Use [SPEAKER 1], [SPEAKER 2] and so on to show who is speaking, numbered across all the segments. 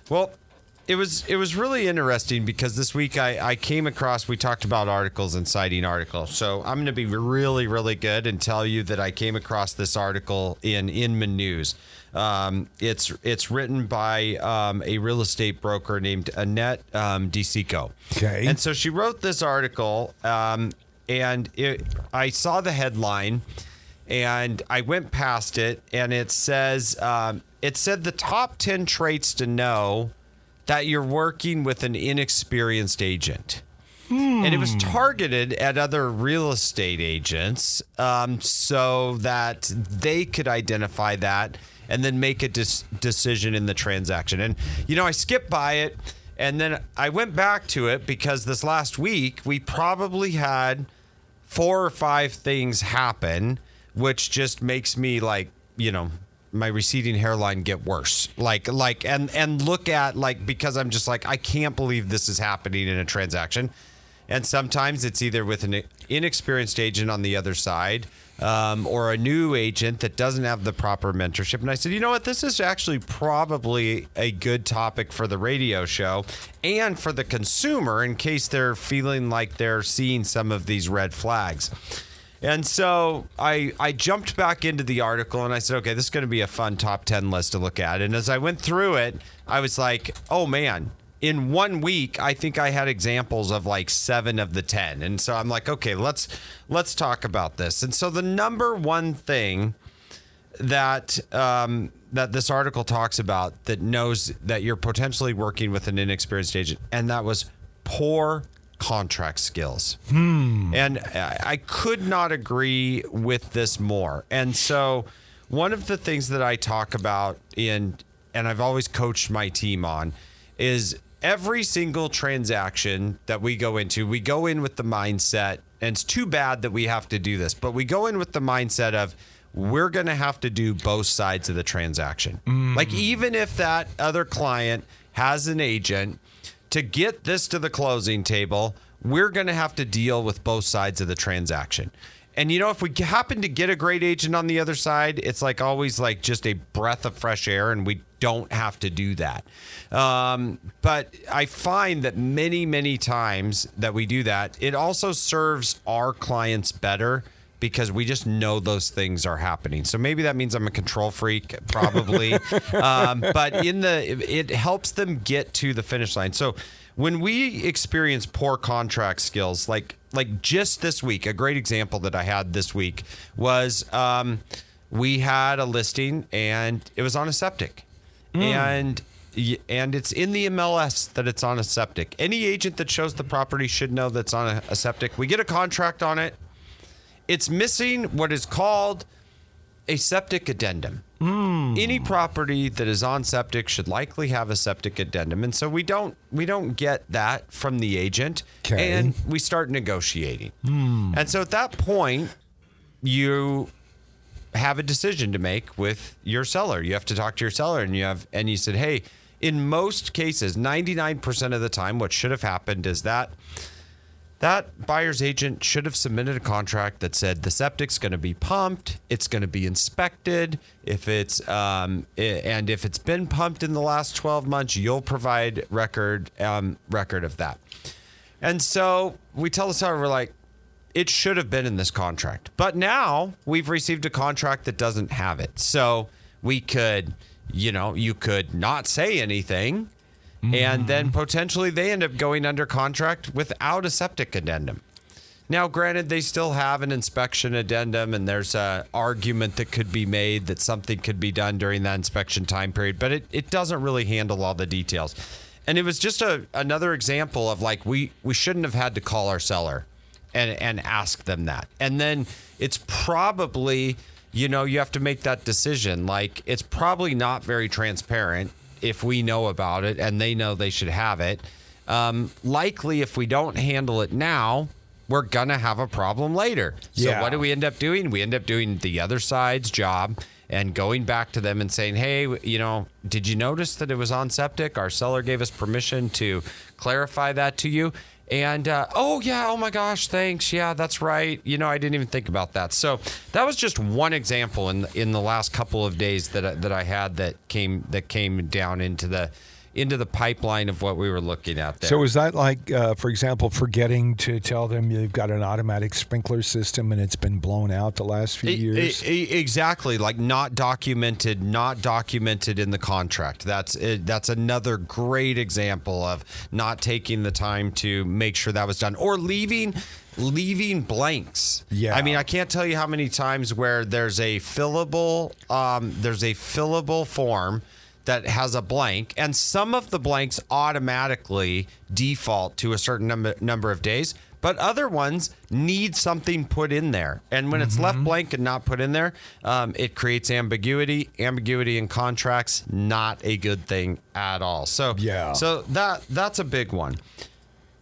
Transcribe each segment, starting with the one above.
[SPEAKER 1] Well, it was really interesting because this week I came across, we talked about articles and citing articles. So I'm going to be really, really good and tell you that I came across this article in Inman News. It's written by a real estate broker named Annette DeSico.
[SPEAKER 2] Okay.
[SPEAKER 1] And so she wrote this article, and I saw the headline, and I went past it, and it says it said the top 10 traits to know that you're working with an inexperienced agent. And it was targeted at other real estate agents so that they could identify that and then make a decision in the transaction. And, I skipped by it, and then I went back to it because this last week we probably had 4 or 5 things happen, which just makes me my receding hairline get worse. And look at because I'm just I can't believe this is happening in a transaction. And sometimes it's either with an inexperienced agent on the other side or a new agent that doesn't have the proper mentorship. And I said, you know what? This is actually probably a good topic for the radio show and for the consumer in case they're feeling like they're seeing some of these red flags. And so I jumped back into the article and I said, okay, this is going to be a fun top 10 list to look at. And as I went through it, I was like, oh man, in 1 week, I think I had examples of 7 of the 10. And so I'm like, okay, let's talk about this. And so the number one thing that this article talks about that knows that you're potentially working with an inexperienced agent, and that was poor contract skills. And I could not agree with this more. And so one of the things that I talk about and I've always coached my team on is every single transaction that we go in with the mindset, and it's too bad that we have to do this, but we go in with the mindset of we're going to have to do both sides of the transaction. Even if that other client has an agent, to get this to the closing table, we're going to have to deal with both sides of the transaction. And, if we happen to get a great agent on the other side, it's always just a breath of fresh air, and we don't have to do that. But I find that many, many times that we do that, it also serves our clients better because we just know those things are happening. So maybe that means I'm a control freak, probably. But it helps them get to the finish line. So when we experience poor contract skills, like just this week, a great example that I had this week was we had a listing and it was on a septic. And it's in the MLS that it's on a septic. Any agent that shows the property should know that's on a septic. We get a contract on it. It's missing what is called a septic addendum. Any property that is on septic should likely have a septic addendum. And so we don't get that from the agent. Okay. And we start negotiating. And so at that point, you have a decision to make with your seller. You have to talk to your seller and you said, hey, in most cases, 99% of the time, what should have happened is that buyer's agent should have submitted a contract that said the septic's going to be pumped, it's going to be inspected. If it's been pumped in the last 12 months, you'll provide record of that. And so we tell the seller, we're like, it should have been in this contract. But now we've received a contract that doesn't have it. So we could, you could not say anything. And then potentially they end up going under contract without a septic addendum. Now, granted, they still have an inspection addendum, and there's an argument that could be made that something could be done during that inspection time period, but it doesn't really handle all the details. And it was just another example of we shouldn't have had to call our seller and ask them that. And then it's probably, you have to make that decision. It's probably not very transparent if we know about it and they know they should have it. Likely, if we don't handle it now, we're going to have a problem later. So what do we end up doing? We end up doing the other side's job and going back to them and saying, hey, did you notice that it was on septic? Our seller gave us permission to clarify that to you. And, oh my gosh, thanks. Yeah, that's right. I didn't even think about that. So that was just one example in the last couple of days that I had that came down into into the pipeline of what we were looking at there.
[SPEAKER 2] So is that like, for example, forgetting to tell them you've got an automatic sprinkler system and it's been blown out the last few years?
[SPEAKER 1] Exactly, like not documented in the contract. That's another great example of not taking the time to make sure that was done, or leaving blanks.
[SPEAKER 2] Yeah.
[SPEAKER 1] I mean, I can't tell you how many times where there's a fillable form that has a blank, and some of the blanks automatically default to a certain number of days, but other ones need something put in there. And when it's left blank and not put in there, it creates ambiguity. Ambiguity in contracts, not a good thing at all. So that's a big one.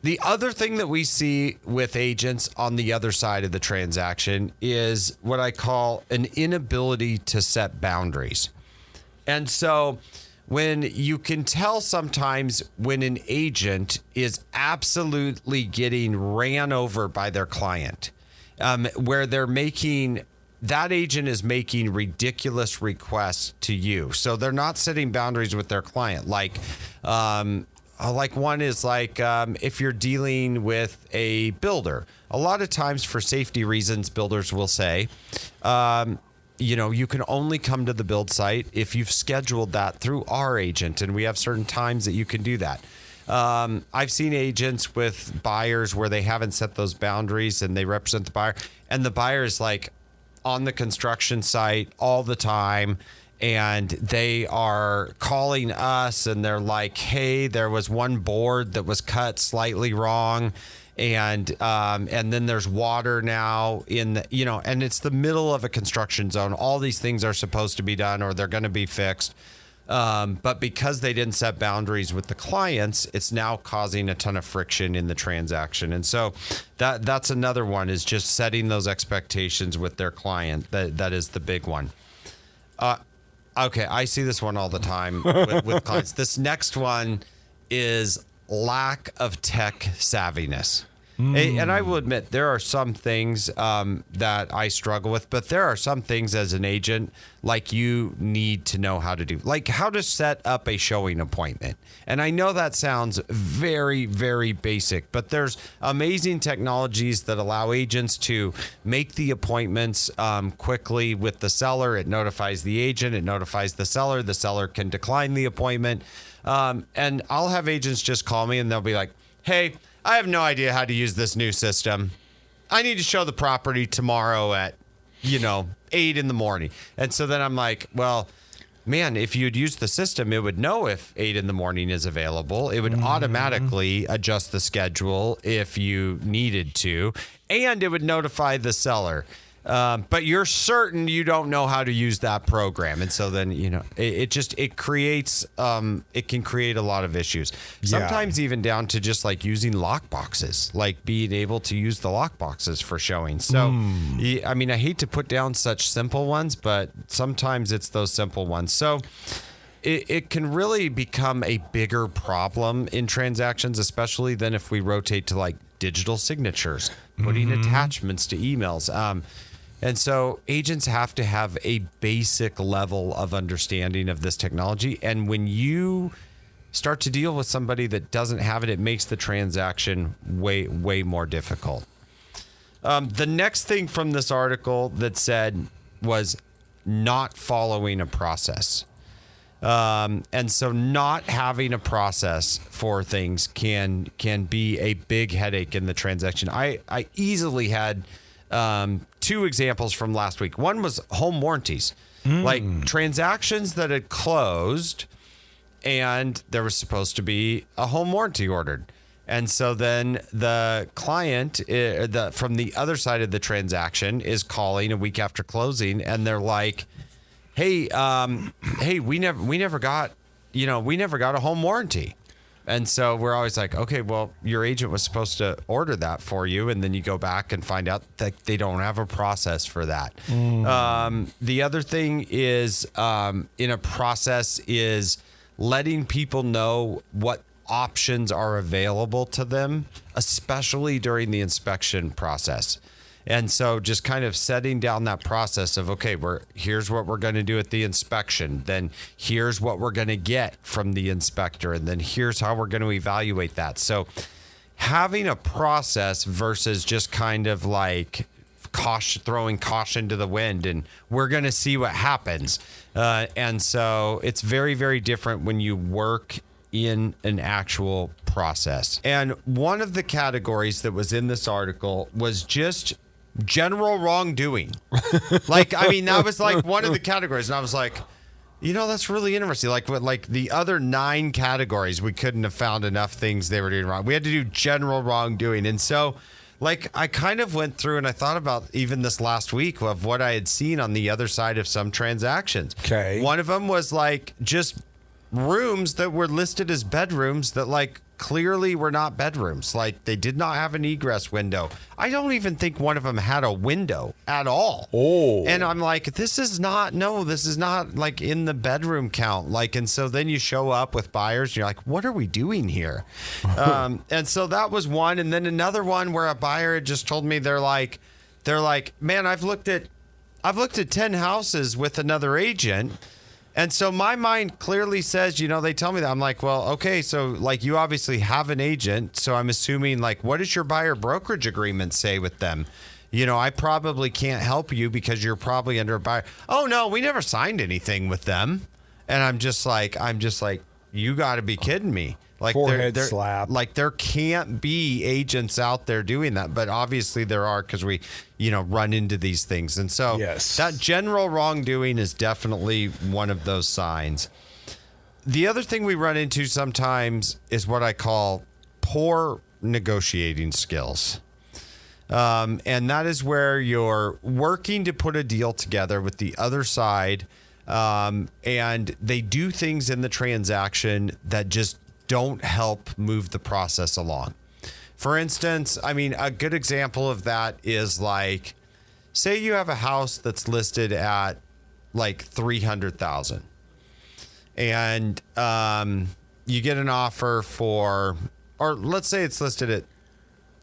[SPEAKER 1] The other thing that we see with agents on the other side of the transaction is what I call an inability to set boundaries. And so when you can tell sometimes when an agent is absolutely getting ran over by their client, where that agent is making ridiculous requests to you. So they're not setting boundaries with their client. Like one is if you're dealing with a builder, a lot of times for safety reasons, builders will say, you can only come to the build site if you've scheduled that through our agent, and we have certain times that you can do that. I've seen agents with buyers where they haven't set those boundaries and they represent the buyer, and the buyer is like on the construction site all the time, and they are calling us and they're like, hey, there was one board that was cut slightly wrong. And then there's water now and it's the middle of a construction zone. All these things are supposed to be done or they're going to be fixed. But because they didn't set boundaries with the clients, it's now causing a ton of friction in the transaction. And so that's another one, is just setting those expectations with their client. That is the big one. Okay, I see this one all the time with clients. This next one is lack of tech savviness. And I will admit there are some things that I struggle with, but there are some things as an agent like you need to know how to do, like how to set up a showing appointment. And I know that sounds very, very basic, but there's amazing technologies that allow agents to make the appointments quickly with the seller. It notifies the agent, it notifies the seller can decline the appointment. And I'll have agents just call me and they'll be like, hey, I have no idea how to use this new system. I need to show the property tomorrow at, 8 in the morning. And so then I'm like, well, man, if you'd used the system, it would know if 8 in the morning is available. It would automatically adjust the schedule if you needed to, and it would notify the seller. But you're certain you don't know how to use that program. And so then, it creates, it can create a lot of issues. Sometimes even down to just like using lock boxes, like being able to use the lock boxes for showing. So, I mean, I hate to put down such simple ones, but sometimes it's those simple ones. So it can really become a bigger problem in transactions, especially than if we rotate to like digital signatures, putting attachments to emails. And so agents have to have a basic level of understanding of this technology. And when you start to deal with somebody that doesn't have it, it makes the transaction way, way more difficult. The next thing from this article that said was not following a process. And so not having a process for things can be a big headache in the transaction. I easily had two examples from last week. One was home warranties, like transactions that had closed and there was supposed to be a home warranty ordered. And so then the client from the other side of the transaction is calling a week after closing, and they're like, hey, we never got a home warranty. And so we're always like, okay, well, your agent was supposed to order that for you. And then you go back and find out that they don't have a process for that. The other thing is in a process is letting people know what options are available to them, especially during the inspection process. And so just kind of setting down that process of, okay, here's what we're going to do at the inspection. Then here's what we're going to get from the inspector. And then here's how we're going to evaluate that. So having a process versus just kind of like throwing caution to the wind and we're going to see what happens. And so it's very, very different when you work in an actual process. And one of the categories that was in this article was just general wrongdoing. That was like one of the categories. And I was like, that's really interesting. Like the other 9 categories, we couldn't have found enough things they were doing wrong. We had to do general wrongdoing. And so I kind of went through and I thought about even this last week of what I had seen on the other side of some transactions.
[SPEAKER 2] Okay.
[SPEAKER 1] One of them was like just rooms that were listed as bedrooms that like clearly were not bedrooms. Like they did not have an egress window. I don't even think one of them had a window at all.
[SPEAKER 2] Oh.
[SPEAKER 1] And I'm like, this is not like in the bedroom count. Like, and so then you show up with buyers and you're like, what are we doing here? And so that was one. And then another one where a buyer had just told me, they're like, man, I've looked at 10 houses with another agent. And so my mind clearly says, they tell me that. I'm like, well, okay, so like you obviously have an agent. So I'm assuming like, what does your buyer brokerage agreement say with them? I probably can't help you because you're probably under a buyer. Oh, no, we never signed anything with them. And I'm just like, you got to be kidding me. Like
[SPEAKER 2] forehead slap.
[SPEAKER 1] Like there can't be agents out there doing that, but obviously there are because we, run into these things. And so that general wrongdoing is definitely one of those signs. The other thing we run into sometimes is what I call poor negotiating skills. And that is where you're working to put a deal together with the other side, and they do things in the transaction that just don't help move the process along. For instance, a good example of that is like, say you have a house that's listed at like $300,000 and you get an offer for, or let's say it's listed at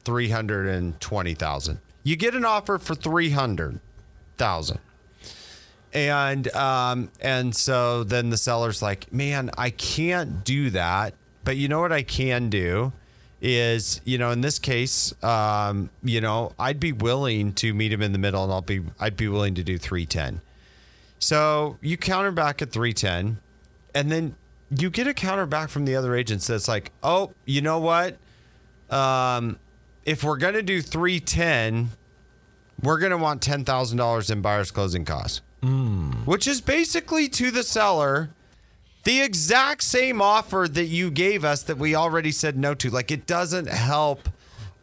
[SPEAKER 1] $320,000. You get an offer for $300,000. And so then the seller's like, man, I can't do that. But you know what I can do is, in this case, I'd be willing to meet him in the middle and I'd be willing to do 310. So you counter back at 310 and then you get a counter back from the other agents that's like, oh, you know what? If we're going to do 310, we're going to want $10,000 in buyer's closing costs, which is basically to the seller the exact same offer that you gave us that we already said no to. Like it doesn't help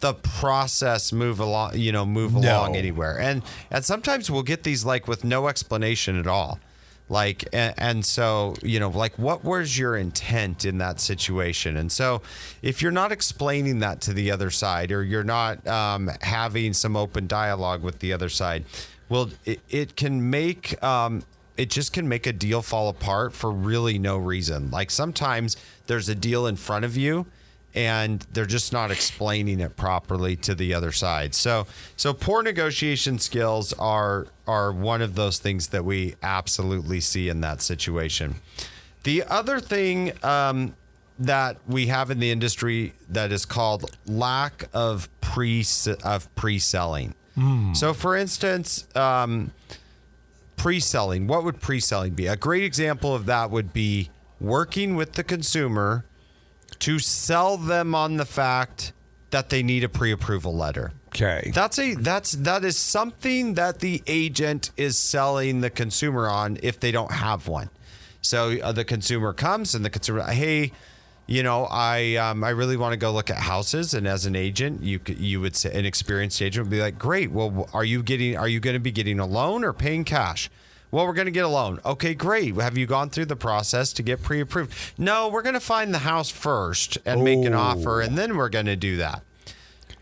[SPEAKER 1] the process move along anywhere. And sometimes we'll get these like with no explanation at all. Like, and so, like what was your intent in that situation? And so if you're not explaining that to the other side or you're not having some open dialogue with the other side, well, it can make, it just can make a deal fall apart for really no reason. Like sometimes there's a deal in front of you and they're just not explaining it properly to the other side. So poor negotiation skills are one of those things that we absolutely see in that situation. The other thing that we have in the industry that is called lack of pre-selling. So for instance, preselling. What would preselling be? A great example of that would be working with the consumer to sell them on the fact that they need a pre-approval letter.
[SPEAKER 2] Okay.
[SPEAKER 1] That is something that the agent is selling the consumer on if they don't have one. So the consumer comes and the consumer, hey, I really want to go look at houses. And as an agent, you would say, an experienced agent would be like, great. Well, are you going to be getting a loan or paying cash? Well, we're going to get a loan. Okay, great. Have you gone through the process to get pre-approved? No, we're going to find the house first and make an offer, and then we're going to do that.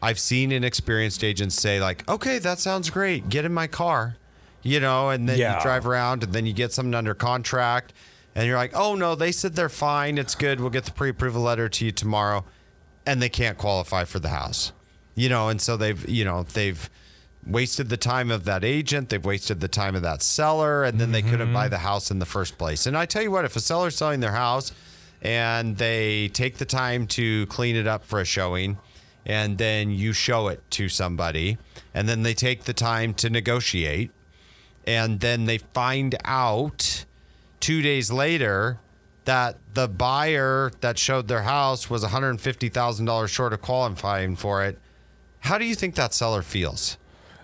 [SPEAKER 1] I've seen inexperienced agents say like, okay, that sounds great. Get in my car, and then you drive around and then you get something under contract. And you're like, oh, no, they said they're fine. It's good. We'll get the pre-approval letter to you tomorrow. And they can't qualify for the house, and so they've wasted the time of that agent. They've wasted the time of that seller, and then they couldn't buy the house in the first place. And I tell you what, if a seller's selling their house and they take the time to clean it up for a showing, and then you show it to somebody, and then they take the time to negotiate, and then they find out 2 days later that the buyer that showed their house was $150,000 short of qualifying for it, how do you think that seller feels?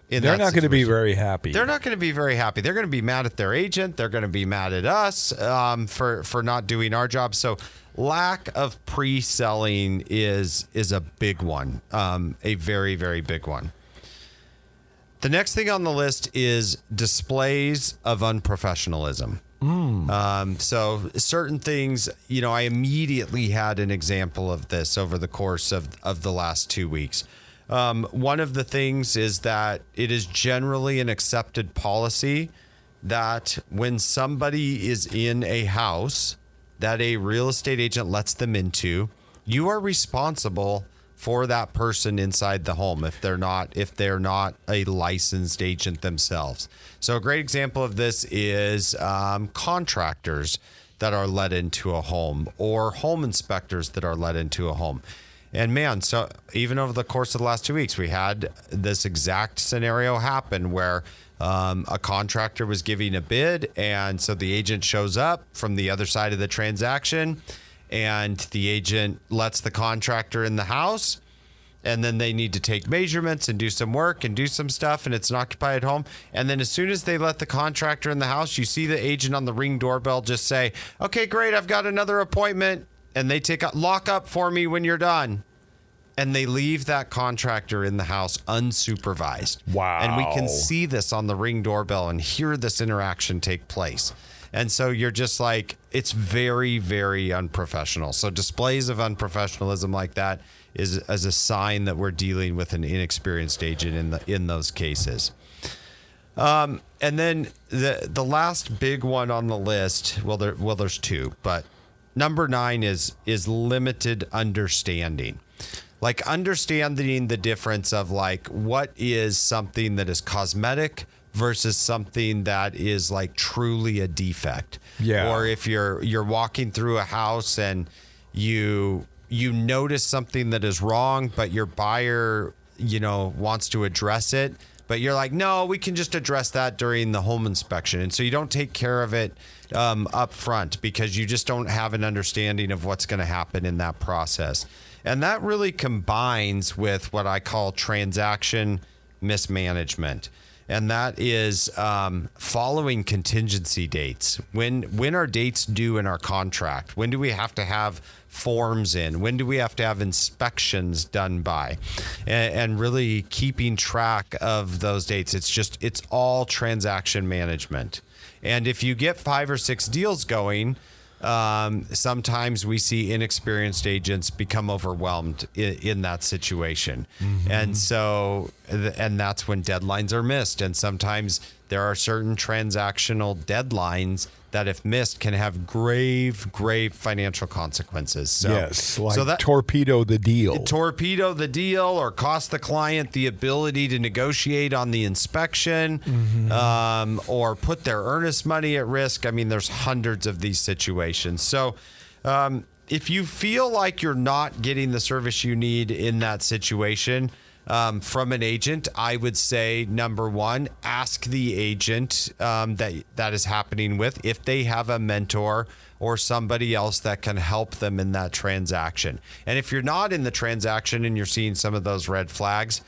[SPEAKER 2] They're not going to be very happy.
[SPEAKER 1] They're not going to be very happy. They're going to be mad at their agent. They're going to be mad at us for not doing our job. So lack of pre-selling is a big one, a very, very big one. The next thing on the list is displays of unprofessionalism. So certain things, I immediately had an example of this over the course of the last 2 weeks. One of the things is that it is generally an accepted policy that when somebody is in a house that a real estate agent lets them into, you are responsible for that person inside the home if they're not a licensed agent themselves. So a great example of this is contractors that are let into a home or home inspectors that are let into a home. And man, so even over the course of the last 2 weeks, we had this exact scenario happen where a contractor was giving a bid. And so the agent shows up from the other side of the transaction, and the agent lets the contractor in the house. And then they need to take measurements and do some work and do some stuff, and it's an occupied home. And then as soon as they let the contractor in the house, you see the agent on the Ring doorbell just say, "Okay, great, I've got another appointment." And they lock up for me when you're done. And they leave that contractor in the house unsupervised.
[SPEAKER 2] Wow.
[SPEAKER 1] And we can see this on the Ring doorbell and hear this interaction take place. And so you're just like, it's very, very unprofessional. So displays of unprofessionalism like that is as a sign that we're dealing with an inexperienced agent in those cases. And then the last big one on the list, there's two, but number 9 is limited understanding. Like understanding the difference of like what is something that is cosmetic versus something that is like truly a defect.
[SPEAKER 2] Yeah.
[SPEAKER 1] Or if you're walking through a house and you notice something that is wrong, but your buyer, wants to address it, but you're like, no, we can just address that during the home inspection. And so you don't take care of it up front because you just don't have an understanding of what's going to happen in that process. And that really combines with what I call transaction mismanagement. And that is following contingency dates. When are dates due in our contract? When do we have to have forms in? When do we have to have inspections done by? And really keeping track of those dates. It's all transaction management. And if you get 5 or 6 deals going, sometimes we see inexperienced agents become overwhelmed in that situation. Mm-hmm. And that's when deadlines are missed. And sometimes there are certain transactional deadlines that if missed can have grave financial consequences. So,
[SPEAKER 2] yes, like torpedo the deal.
[SPEAKER 1] Torpedo the deal or cost the client the ability to negotiate on the inspection, mm-hmm. Or put their earnest money at risk. I mean, there's hundreds of these situations. So if you feel like you're not getting the service you need in that situation, from an agent, I would say, number 1, ask the agent that is happening with if they have a mentor or somebody else that can help them in that transaction. And if you're not in the transaction and you're seeing some of those red flags,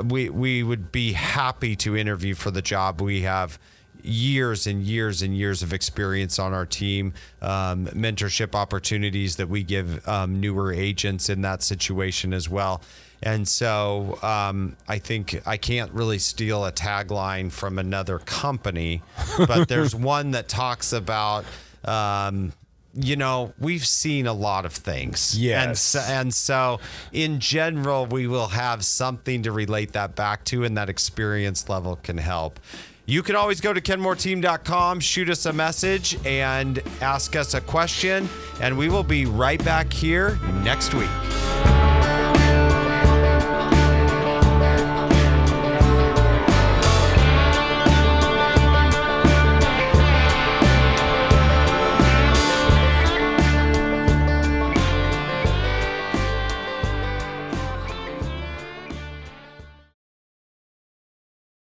[SPEAKER 1] we would be happy to interview for the job. We have years and years and years of experience on our team, mentorship opportunities that we give newer agents in that situation as well. And so I think I can't really steal a tagline from another company, but there's one that talks about, we've seen a lot of things.
[SPEAKER 2] Yes.
[SPEAKER 1] And so in general, we will have something to relate that back to, and that experience level can help. You can always go to kenmoreteam.com, shoot us a message, and ask us a question, and we will be right back here next week.